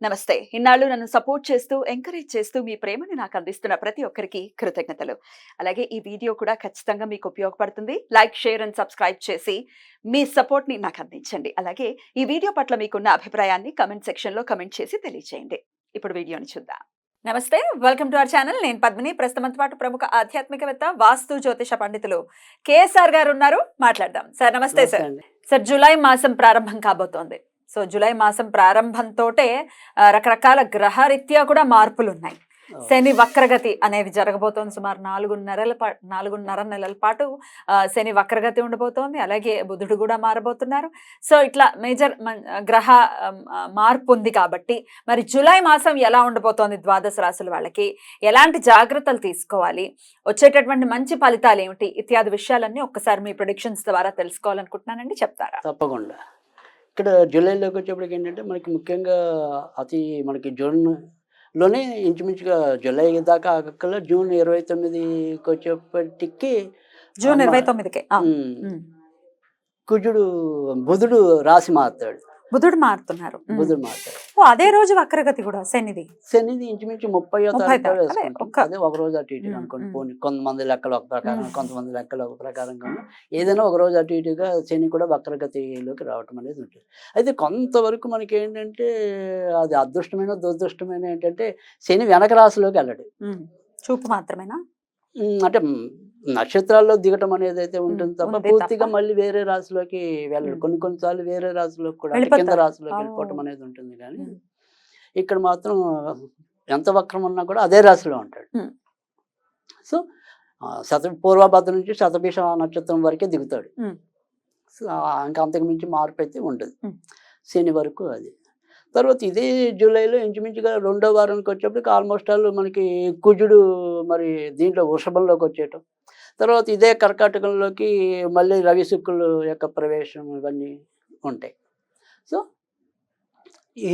నమస్తే. ఇన్నాళ్ళు నన్ను సపోర్ట్ చేస్తూ, ఎంకరేజ్ చేస్తూ మీ ప్రేమని నాకు అందిస్తున్న ప్రతి ఒక్కరికి కృతజ్ఞతలు. అలాగే ఈ వీడియో కూడా ఖచ్చితంగా మీకు ఉపయోగపడుతుంది. లైక్, షేర్ అండ్ సబ్స్క్రైబ్ చేసి మీ సపోర్ట్‌ని నాకు అందించండి. అలాగే ఈ వీడియో పట్ల మీకున్న అభిప్రాయాన్ని కామెంట్ సెక్షన్‌లో కామెంట్ చేసి తెలియజేయండి. ఇప్పుడు వీడియోని చూద్దాం. నమస్తే. Welcome to our channel. నేను పద్మిని. ప్రస్తుతంతో పాటు ప్రముఖ ఆధ్యాత్మికవేత్త, వాస్తు జ్యోతిష పండితులు కేఎస్ఆర్ గారు ఉన్నారు. మాట్లాడదాం. సార్ నమస్తే సార్. సార్ జూలై మాసం ప్రారంభం కాబోతోంది. సో జూలై మాసం ప్రారంభంతోటే రకరకాల గ్రహరీత్యా కూడా మార్పులు ఉన్నాయి. శని వక్రగతి అనేది జరగబోతోంది. సుమారు 4.5 నెలల పాటు శని వక్రగతి ఉండబోతోంది. అలాగే బుధుడు కూడా మారబోతున్నారు. సో ఇట్లా మేజర్ గ్రహ మార్పు ఉంది కాబట్టి మరి జూలై మాసం ఎలా ఉండబోతోంది, ద్వాదశ రాశుల వాళ్ళకి ఎలాంటి జాగ్రత్తలు తీసుకోవాలి, వచ్చేటటువంటి మంచి ఫలితాలు ఏమిటి, ఇత్యాది విషయాలన్నీ ఒక్కసారి మీ ప్రొడిక్షన్స్ ద్వారా తెలుసుకోవాలనుకుంటున్నానండి. చెప్తారా? తప్పకుండా. ఇక్కడ జూలైలోకి వచ్చేప్పటికి ఏంటంటే మనకి ముఖ్యంగా మనకి జూన్లోనే ఇంచుమించుగా జూలై దాకా ఆగక్కల్లా జూన్ 29కి వచ్చేప్పటికి జూన్ 29కే బుధుడు రాశి మారుతాడు. బుధుడు మారుతున్నారు. అదే రోజు వక్రగతి కూడా శనిది ఇంచుమించు 30వ తారీఖు అదే ఒక రోజు అటు ఇటుగా అనుకోండి. కొంతమంది లెక్కలు ఒక ప్రకారం, కొంతమంది లెక్కలు ఒక ప్రకారంగా ఏదైనా ఒక రోజు అటు ఇటుగా శని కూడా వక్రగతిలోకి రావటం అనేది ఉంటుంది. అయితే కొంతవరకు మనకి ఏంటంటే అది అదృష్టమైన దురదృష్టమైన ఏంటంటే శని వెనక రాశిలోకి వెళ్ళడు. చూపు మాత్రమేనా అంటే నక్షత్రాల్లో దిగటం అనేది అయితే ఉంటుంది తప్ప పూర్తిగా మళ్ళీ వేరే రాశిలోకి వెళ్ళడు. కొన్నిసార్లు వేరే రాశిలోకి కూడా కింద రాశిలోకి వెళ్ళిపోవటం అనేది ఉంటుంది. కానీ ఇక్కడ మాత్రం ఎంత వక్రం ఉన్నా కూడా అదే రాశిలో ఉంటాడు. సో పూర్వభద్ర నుంచి శతభిష నక్షత్రం వరకే దిగుతాడు. సో ఇంకా అంతకు మించి మార్పు అయితే ఉండదు శని వరకు. అది తర్వాత ఇదే జూలైలో ఇంచుమించుగా 2వ వారానికి వచ్చేప్పటికి ఆల్మోస్ట్ ఆల్ మనకి కుజుడు మరి దీంట్లో వృషభంలోకి వచ్చేయటం, తర్వాత ఇదే కర్కాటకంలోకి మళ్ళీ రవి శుక్రుల యొక్క ప్రవేశం ఇవన్నీ ఉంటాయి. సో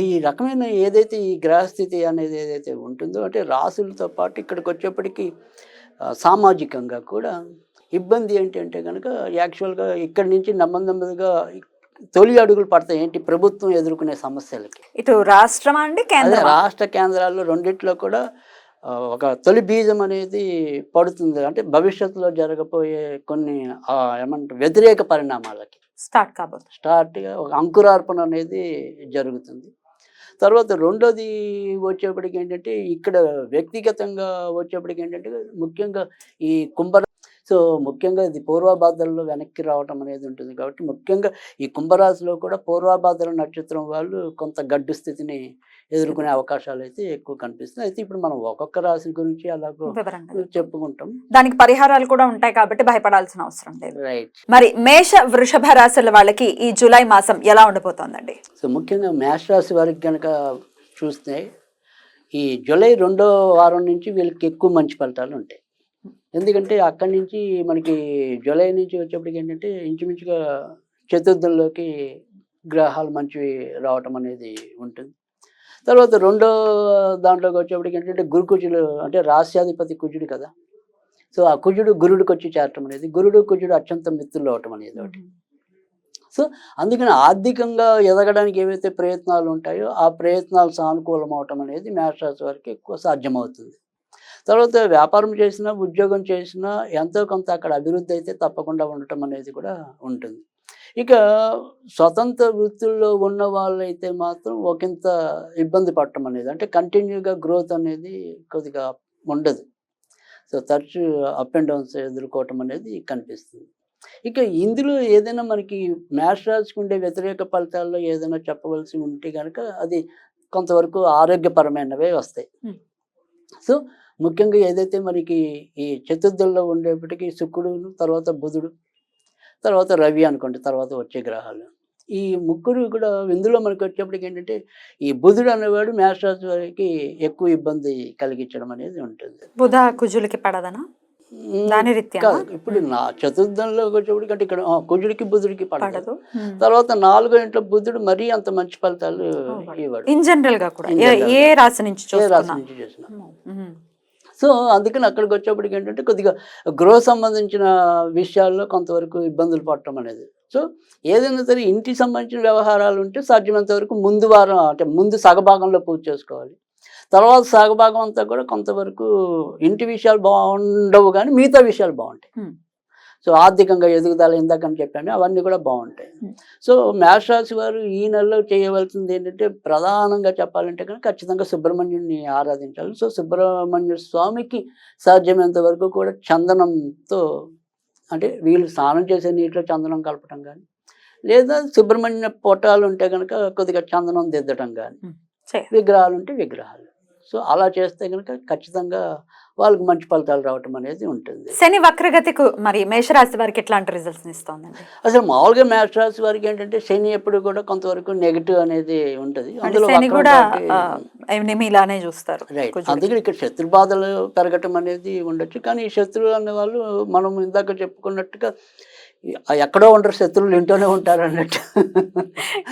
ఈ రకమైన ఏదైతే ఈ గ్రహస్థితి అనేది ఏదైతే ఉంటుందో అంటే రాశులతో పాటు ఇక్కడికి వచ్చేప్పటికి సామాజికంగా కూడా ఇబ్బంది ఏంటంటే కనుక యాక్చువల్గా ఇక్కడి నుంచి నెమ్మదిగా తొలి అడుగులు పడతాయి. ఏంటి ప్రభుత్వం ఎదుర్కొనే సమస్యలకి. ఇటు రాష్ట్రం అండి, రాష్ట్ర కేంద్రాల్లో రెండిట్లో కూడా ఒక తొలి బీజం అనేది పడుతుంది. అంటే భవిష్యత్తులో జరగబోయే కొన్ని ఏమంటారు వ్యతిరేక పరిణామాలకి స్టార్ట్గా ఒక అంకురార్పణ అనేది జరుగుతుంది. తర్వాత రెండోది వచ్చేప్పటికి ఏంటంటే ఇక్కడ వ్యక్తిగతంగా వచ్చేప్పటికి ఏంటంటే ముఖ్యంగా ఈ సో ముఖ్యంగా ఇది పూర్వభాద్రలో వెనక్కి రావటం అనేది ఉంటుంది. కాబట్టి ముఖ్యంగా ఈ కుంభరాశిలో కూడా పూర్వభాద్ర నక్షత్రం వాళ్ళు కొంత గడ్డు స్థితిని ఎదుర్కొనే అవకాశాలు అయితే ఎక్కువ కనిపిస్తున్నాయి. అయితే ఇప్పుడు మనం ఒక్కొక్క రాశి గురించి అలాగో చెప్పుకుంటాం. దానికి పరిహారాలు కూడా ఉంటాయి కాబట్టి భయపడాల్సిన అవసరం లేదు. రైట్. మరి మేష వృషభ రాశుల వాళ్ళకి ఈ జూలై మాసం ఎలా ఉండబోతోందండి? సో ముఖ్యంగా మేష రాశి వారికి కనుక చూస్తే ఈ జూలై 2వ వారం నుంచి వీళ్ళకి ఎక్కువ మంచి ఫలితాలు ఉంటాయి. ఎందుకంటే అక్కడి నుంచి మనకి జూలై నుంచి వచ్చేప్పటికి ఏంటంటే ఇంచుమించుగా చతుర్థంలోకి గ్రహాలు మంచివి రావటం అనేది ఉంటుంది. తర్వాత రెండో దాంట్లోకి వచ్చేప్పటికి ఏంటంటే కుజుడు అంటే రాశ్యాధిపతి కుజుడు కదా. సో ఆ కుజుడు గురుడికి వచ్చి చేరటం అనేది, కుజుడు అత్యంత మిత్రులు అవటం అనేది ఒకటి. సో అందుకని ఆర్థికంగా ఎదగడానికి ఏవైతే ప్రయత్నాలు ఉంటాయో ఆ ప్రయత్నాలు సానుకూలం అవటం అనేది మేషరాశి వారికి ఎక్కువ సాధ్యమవుతుంది. తర్వాత వ్యాపారం చేసినా ఉద్యోగం చేసినా ఎంతో కొంత అక్కడ అభివృద్ధి అయితే తప్పకుండా ఉండటం అనేది కూడా ఉంటుంది. ఇక స్వతంత్ర వృత్తుల్లో ఉన్న వాళ్ళైతే మాత్రం ఒకంత ఇబ్బంది పడటం అనేది, అంటే కంటిన్యూగా గ్రోత్ అనేది కొద్దిగా ఉండదు. సో తరచు అప్ అండ్ డౌన్స్ ఎదుర్కోవటం అనేది కనిపిస్తుంది. ఇక ఇందులో ఏదైనా మనకి మేష రాశికి ఉండే వ్యతిరేక ఫలితాల్లో ఏదైనా చెప్పవలసి ఉంటే కనుక అది కొంతవరకు ఆరోగ్యపరమైనవే వస్తాయి. సో ముఖ్యంగా ఏదైతే మనకి ఈ చతుర్థంలో ఉండేప్పటికీ శుక్రుడు, తర్వాత బుధుడు, తర్వాత రవి అనుకోండి, తర్వాత వచ్చే గ్రహాలు ఈ ముగ్గురు కూడా ఇందులో మనకి వచ్చేప్పటికి ఏంటంటే ఈ బుధుడు అనేవాడు మేషరాశి వారికి ఎక్కువ ఇబ్బంది కలిగించడం అనేది ఉంటుంది. బుధ కుజులకి పడదనా? ఇప్పుడు నా చతుర్థంలోకి వచ్చేప్పటికి అంటే ఇక్కడ కుజుడికి బుధుడికి పడదు. తర్వాత 4వ ఇంట్లో బుధుడు మరీ అంత మంచి ఫలితాలు ఇవ్వడు ఇన్ జనరల్ గా కూడా ఏ రాశి నుంచి చూసినా. సో అందుకని అక్కడికి వచ్చేప్పటికి ఏంటంటే కొద్దిగా గృహ సంబంధించిన విషయాల్లో కొంతవరకు ఇబ్బందులు పడటం అనేది. సో ఏదైనా సరే ఇంటికి సంబంధించిన వ్యవహారాలు ఉంటే సాధ్యమైనంత వరకు ముందు వారం అంటే ముందు సగభాగంలో పూర్తి చేసుకోవాలి. తర్వాత సగభాగం అంతా కూడా కొంతవరకు ఇంటి విషయాలు బాగుండవు కానీ మిగతా విషయాలు బాగుంటాయి. సో ఆర్థికంగా ఎదుగుదల ఇందాకని చెప్పాను, అవన్నీ కూడా బాగుంటాయి. సో మేషరాశి వారు ఈ నెలలో చేయవలసింది ఏంటంటే ప్రధానంగా చెప్పాలంటే కనుక ఖచ్చితంగా సుబ్రహ్మణ్యుడిని ఆరాధించాలి. సో సుబ్రహ్మణ్య స్వామికి సాధ్యమైనంత వరకు కూడా చందనంతో అంటే వీళ్ళు స్నానం చేసే నీటిలో చందనం కలపటం కానీ, లేదా సుబ్రహ్మణ్య పొటాలు ఉంటే కనుక కొద్దిగా చందనం దిద్దటం కానీ, విగ్రహాలు ఉంటే విగ్రహాలు. సో అలా చేస్తే కనుక ఖచ్చితంగా వాళ్ళకి మంచి ఫలితాలు రావటం అనేది ఉంటుంది. శని వక్రగతికు మరి మేషరాశి వారికి ఎట్లాంటి రిజల్ట్స్ ఇస్తుందండి? అసలు మామూలుగా మేషరాశి వారికి ఏంటంటే శని ఎప్పుడు కూడా కొంతవరకు నెగిటివ్ అనేది ఉంటుంది. అందులో శని కూడా ఇలానే చూస్తారు. రైట్, అందుకని ఇక్కడ శత్రు బాధలు పెరగటం అనేది ఉండొచ్చు. కానీ ఈ శత్రువులు అనే వాళ్ళు మనం ఇందాక చెప్పుకున్నట్టుగా ఎక్కడో ఉండరు, శత్రువులు ఇంట్లోనే ఉంటారు అన్నట్టు.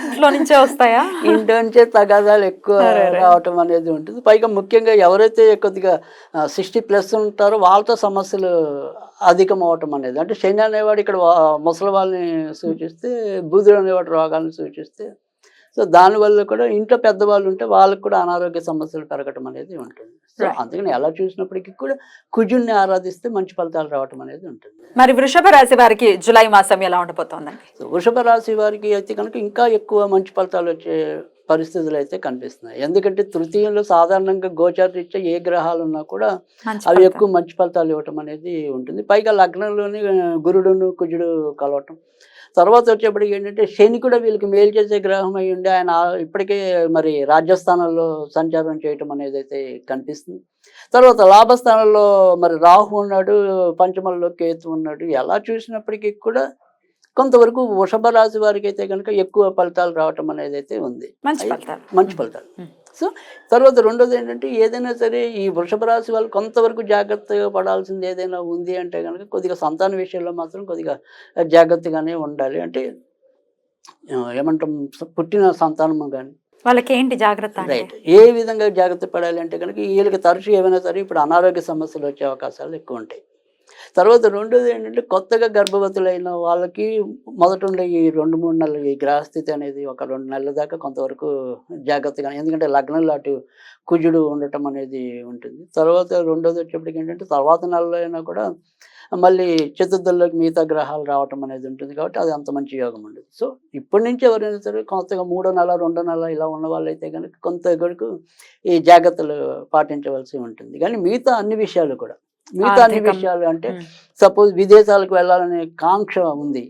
ఇంట్లో నుంచే వస్తాయా? ఇంట్లో నుంచే తగాదాలు ఎక్కువ రావటం అనేది ఉంటుంది. పైగా ముఖ్యంగా ఎవరైతే కొద్దిగా 60+ ఉంటారో వాళ్ళతో సమస్యలు అధికం అవటం అనేది. అంటే శని అనేవాడు ఇక్కడ ముసలి వాళ్ళని సూచిస్తే, బుధుడు అనేవాడు రోగాలను సూచిస్తే, సో దానివల్ల కూడా ఇంట్లో పెద్దవాళ్ళు ఉంటే వాళ్ళకి కూడా అనారోగ్య సమస్యలు పెరగటం అనేది ఉంటుంది. సో అందుకని ఎలా చూసినప్పటికీ కూడా కుజుడిని ఆరాధిస్తే మంచి ఫలితాలు రావటం అనేది ఉంటుంది. మరి వృషభ రాశి వారికి జూలై మాసం ఎలా ఉండబోతోందండి? వృషభ రాశి వారికి అయితే కనుక ఇంకా ఎక్కువ మంచి ఫలితాలు వచ్చే పరిస్థితులు అయితే కనిపిస్తున్నాయి. ఎందుకంటే తృతీయంలో సాధారణంగా గోచారరీత్యా ఏ గ్రహాలు ఉన్నా కూడా అవి ఎక్కువ మంచి ఫలితాలు ఇవ్వటం అనేది ఉంటుంది. పైగా లగ్నంలోని గురుడును కుజుడు కలవటం, తర్వాత వచ్చేప్పటికి ఏంటంటే శని కూడా వీళ్ళకి మేలు చేసే గ్రహం అయి ఉండి ఆయన ఇప్పటికే మరి రాజ్యస్థానంలో సంచారం చేయటం అనేది అయితే కనిపిస్తుంది. తర్వాత లాభస్థానంలో మరి రాహు ఉన్నాడు, పంచమంలో కేతు ఉన్నాడు. ఎలా చూసినప్పటికీ కూడా కొంతవరకు వృషభ రాశి వారికి అయితే కనుక ఎక్కువ ఫలితాలు రావటం అనేది అయితే ఉంది, మంచి ఫలితాలు. సో తర్వాత రెండోది ఏంటంటే ఏదైనా సరే ఈ వృషభ రాశి వాళ్ళు కొంతవరకు జాగ్రత్తగా పడాల్సింది ఏదైనా ఉంది అంటే కనుక కొద్దిగా సంతాన విషయంలో మాత్రం కొద్దిగా జాగ్రత్తగానే ఉండాలి. అంటే ఏమంటాం, పుట్టిన సంతానము కానీ వాళ్ళకి ఏంటి జాగ్రత్త? రైట్, ఏ విధంగా జాగ్రత్త పడాలి అంటే కనుక వీళ్ళకి తరచు ఏమైనా సరే ఇప్పుడు అనారోగ్య సమస్యలు వచ్చే అవకాశాలు ఎక్కువ ఉంటాయి. తర్వాత రెండోది ఏంటంటే కొత్తగా గర్భవతులైన వాళ్ళకి మొదట ఉండే ఈ 2-3 నెలలు ఈ గ్రహస్థితి అనేది ఒక 2 నెలల దాకా కొంతవరకు జాగ్రత్తగా, ఎందుకంటే లగ్నంలో అటు కుజుడు ఉండటం అనేది ఉంటుంది. తర్వాత రెండోది వచ్చేప్పటికి ఏంటంటే తర్వాత నెలలో అయినా కూడా మళ్ళీ చతుర్థంలోకి మిగతా గ్రహాలు రావటం అనేది ఉంటుంది. కాబట్టి అది అంత మంచి యోగం ఉండదు. సో ఇప్పటి నుంచి ఎవరైనా సరే కొత్తగా 3వ నెల 2వ నెల ఇలా ఉన్న వాళ్ళైతే కనుక కొంత వరకు ఈ జాగ్రత్తలు పాటించవలసి ఉంటుంది. కానీ మిగతా అన్ని విషయాలు అంటే సపోజ్ విదేశాలకు వెళ్ళాలనే కాంక్ష ఉంది,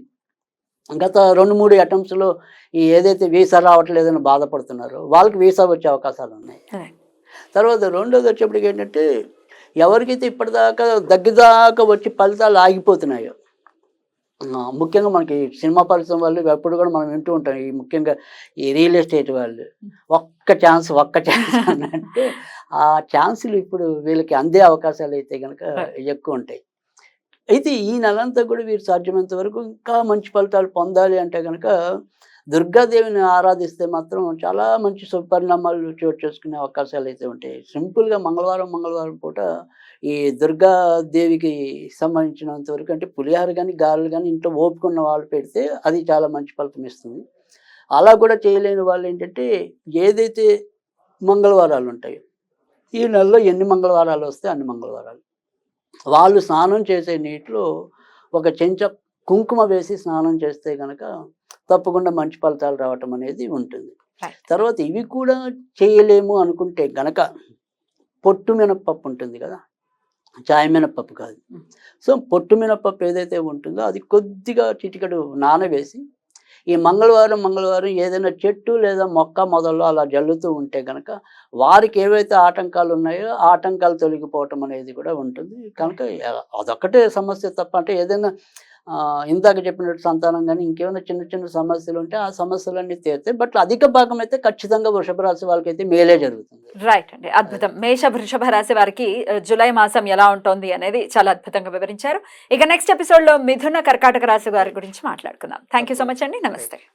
గత 2-3 అటెంప్ట్స్లో ఈ ఏదైతే వీసా రావట్లేదని బాధపడుతున్నారో వాళ్ళకి వీసా వచ్చే అవకాశాలు ఉన్నాయి. తర్వాత రెండోది వచ్చేప్పటికి ఏంటంటే ఎవరికైతే ఇప్పటిదాకా దగ్గరదాకా వచ్చి ఫలితాలు ఆగిపోతున్నాయో, ముఖ్యంగా మనకి సినిమా పరిశ్రమ వాళ్ళు ఎప్పుడు కూడా మనం వింటూ ఉంటాం, ఈ ముఖ్యంగా ఈ రియల్ ఎస్టేట్ వాళ్ళు ఒక్క ఛాన్స్ అంటే ఆ ఛాన్సులు ఇప్పుడు వీళ్ళకి అందే అవకాశాలు అయితే కనుక ఎక్కువ ఉంటాయి. అయితే ఈ నెలంతా కూడా వీరు సాధ్యమైనంత వరకు ఇంకా మంచి ఫలితాలు పొందాలి అంటే కనుక దుర్గాదేవిని ఆరాధిస్తే మాత్రం చాలా మంచి సుపరిణామాలు చోటు చేసుకునే అవకాశాలు అయితే ఉంటాయి. సింపుల్గా మంగళవారం పూట ఈ దుర్గాదేవికి సంబంధించినంత వరకు అంటే పులిహార కానీ గారెలు కానీ ఇంట్లో ఓపుకున్న వాళ్ళు పెడితే అది చాలా మంచి ఫలితం ఇస్తుంది. అలా కూడా చేయలేని వాళ్ళు ఏంటంటే ఏదైతే మంగళవారాలు ఉంటాయో ఈ నెలలో ఎన్ని మంగళవారాలు వస్తే అన్ని మంగళవారాలు వాళ్ళు స్నానం చేసే నీటిలో ఒక చెంచా కుంకుమ వేసి స్నానం చేస్తే కనుక తప్పకుండా మంచి ఫలితాలు రావటం అనేది ఉంటుంది. తర్వాత ఇవి కూడా చేయలేము అనుకుంటే గనక పొట్టు మినప్పప్పు ఉంటుంది కదా, చాయ్ మినప్పప్పు కాదు. సో పొట్టు మినప్పప్పు ఏదైతే ఉంటుందో అది కొద్దిగా చిటికెడు నానవేసి ఈ మంగళవారం ఏదైనా చెట్టు లేదా మొక్క మొదల్లో అలా జల్లుతూ ఉంటే కనుక వారికి ఏవైతే ఆటంకాలు ఉన్నాయో ఆటంకాలు తొలగిపోవటం అనేది కూడా ఉంటుంది. కనుక అదొక్కటే సమస్య తప్ప అంటే ఏదైనా ఇందాక చెప్పినట్టు సంతానం కానీ ఇంకేమైనా చిన్న సమస్యలు ఉంటే ఆ సమస్యలన్నీ తీరుతాయి. బట్ అధిక భాగం అయితే ఖచ్చితంగా వృషభ రాశి వాళ్ళకి అయితే మేలే జరుగుతుంది. రైట్ అండి, అద్భుతం. వృషభ రాశి వారికి జూలై మాసం ఎలా ఉంటుంది అనేది చాలా అద్భుతంగా వివరించారు. ఇక నెక్స్ట్ ఎపిసోడ్ లో మిథున కర్కాటక రాశి వారి గురించి మాట్లాడుకుందాం. థ్యాంక్ యూ సో మచ్ అండి. నమస్తే.